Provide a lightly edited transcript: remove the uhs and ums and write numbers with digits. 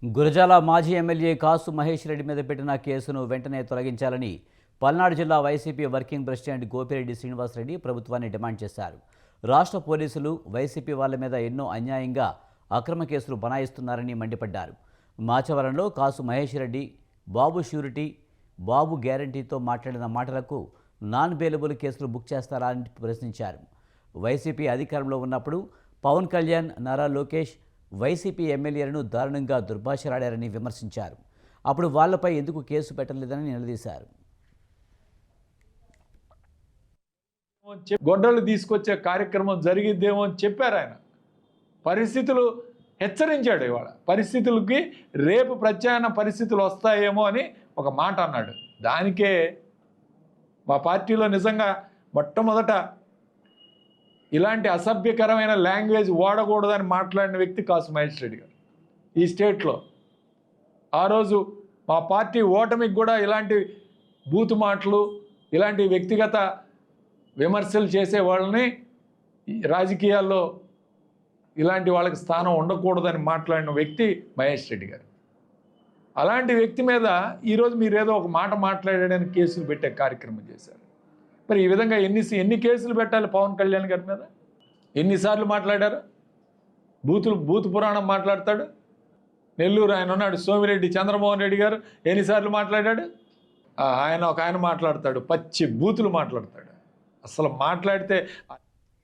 గురజాల మాజీ ఎమ్మెల్యే కాసు మహేష్ రెడ్డి మీద పెట్టిన కేసును వెంటనే తొలగించాలని పల్నాడు జిల్లా YCP working president Gopireddy Srinivasa Reddy ప్రభుత్వాన్ని డిమాండ్ చేశారు. రాష్ట్ర పోలీసులు వైసీపీ వాళ్ళ మీద ఎన్నో అన్యాయంగా అక్రమ కేసులు బనాయిస్తున్నారని మండిపడ్డారు. మాచవరంలో కాసు మహేష్ రెడ్డి బాబు ష్యూరిటీ, బాబు గ్యారంటీతో మాట్లాడిన మాటలకు నాన్ బెయిలబుల్ కేసులు బుక్ చేస్తారా అని ప్రశ్నించారు. వైసీపీ అధికారంలో ఉన్నప్పుడు పవన్ కళ్యాణ్, నారా లోకేష్ వైసీపీ ఎమ్మెల్యేలను దారుణంగా దుర్భాషలాడారని విమర్శించారు. అప్పుడు వాళ్లపై ఎందుకు కేసు పెట్టలేదని నిలదీశారు. గొడ్డలు తీసుకొచ్చే కార్యక్రమం జరిగిద్దేమో అని చెప్పారు ఆయన. పరిస్థితులు హెచ్చరించాడు. ఇవాళ పరిస్థితులకి రేపు ప్రత్యామ్నాయ పరిస్థితులు వస్తాయేమో అని ఒక మాట అన్నాడు. దానికే మా పార్టీలో నిజంగా మొట్టమొదట ఇలాంటి అసభ్యకరమైన లాంగ్వేజ్ వాడకూడదని మాట్లాడిన వ్యక్తి కాసు మహేష్ రెడ్డి గారు ఈ స్టేట్లో. ఆ రోజు మా పార్టీ ఓటమికి కూడా ఇలాంటి బూతు మాటలు, ఇలాంటి వ్యక్తిగత విమర్శలు చేసే వాళ్ళని రాజకీయాల్లో ఇలాంటి వాళ్ళకి స్థానం ఉండకూడదని మాట్లాడిన వ్యక్తి మహేష్ రెడ్డి గారు. అలాంటి వ్యక్తి మీద ఈరోజు మీరు ఏదో ఒక మాట మాట్లాడడానికి కేసులు పెట్టే కార్యక్రమం చేశారు. మరి ఈ విధంగా ఎన్ని కేసులు పెట్టాలి పవన్ కళ్యాణ్ గారి మీద? ఎన్నిసార్లు మాట్లాడారు? బూతు పురాణం మాట్లాడతాడు. నెల్లూరు ఆయన ఉన్నాడు సోమిరెడ్డి చంద్రమోహన్ రెడ్డి గారు, ఎన్నిసార్లు మాట్లాడాడు? ఆయన మాట్లాడతాడు, పచ్చి బూతులు మాట్లాడతాడు. అసలు మాట్లాడితే